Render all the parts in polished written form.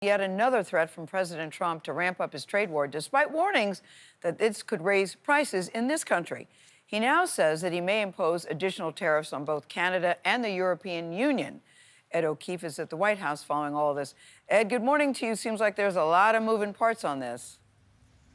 Yet another threat from President Trump to ramp up his trade war, despite warnings that this could raise prices in this country. He now says that he may impose additional tariffs on both Canada and the European Union. Ed O'Keefe is at the White House following all of this. Ed, good morning to you. Seems like there's a lot of moving parts on this.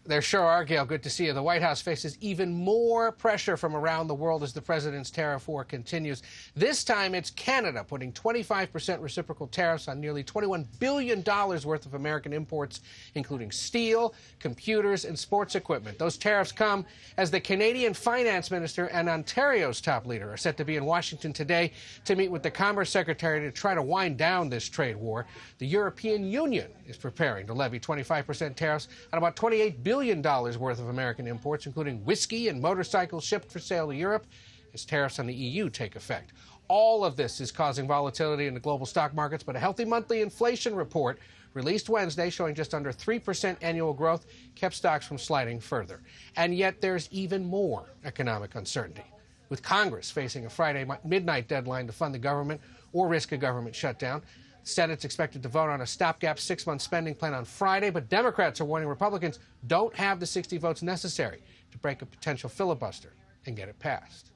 There sure are, Gayle. Good to see you. The White House faces even more pressure from around the world as the president's tariff war continues. This time, it's Canada putting 25% reciprocal tariffs on nearly $21 billion worth of American imports, including steel, computers, and sports equipment. Those tariffs come as the Canadian finance minister and Ontario's top leader are set to be in Washington today to meet with the Commerce Secretary to try to wind down this trade war. The European Union is preparing to levy 25% tariffs on about $28 billion worth of American imports, including whiskey and motorcycles shipped for sale to Europe, as tariffs on the EU take effect. All of this is causing volatility in the global stock markets, but a healthy monthly inflation report released Wednesday showing just under 3% annual growth kept stocks from sliding further. And yet there's even more economic uncertainty, with Congress facing a Friday midnight deadline to fund the government or risk a government shutdown. The Senate's expected to vote on a stopgap 6-month spending plan on Friday, but Democrats are warning Republicans don't have the 60 votes necessary to break a potential filibuster and get it passed.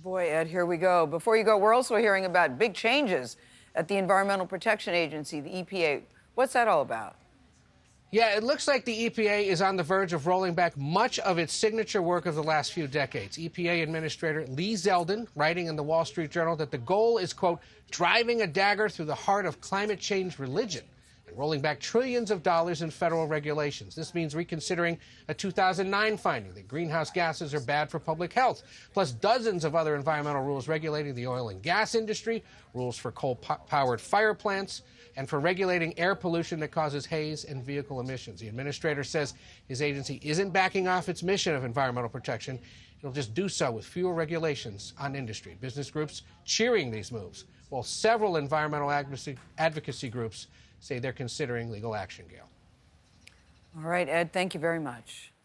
Boy, Ed, here we go. Before you go, we're also hearing about big changes at the Environmental Protection Agency, the EPA. What's that all about? Yeah, it looks like the EPA is on the verge of rolling back much of its signature work of the last few decades. EPA Administrator Lee Zeldin writing in the Wall Street Journal that the goal is, quote, driving a dagger through the heart of climate change religion and rolling back trillions of dollars in federal regulations. This means reconsidering a 2009 finding that greenhouse gases are bad for public health, plus dozens of other environmental rules regulating the oil and gas industry, rules for coal-powered fire plants, and for regulating air pollution that causes haze and vehicle emissions. The administrator says his agency isn't backing off its mission of environmental protection. It'll just do so with fewer regulations on industry. Business groups cheering these moves, while several environmental advocacy groups say they're considering legal action, Gayle. All right, Ed, thank you very much.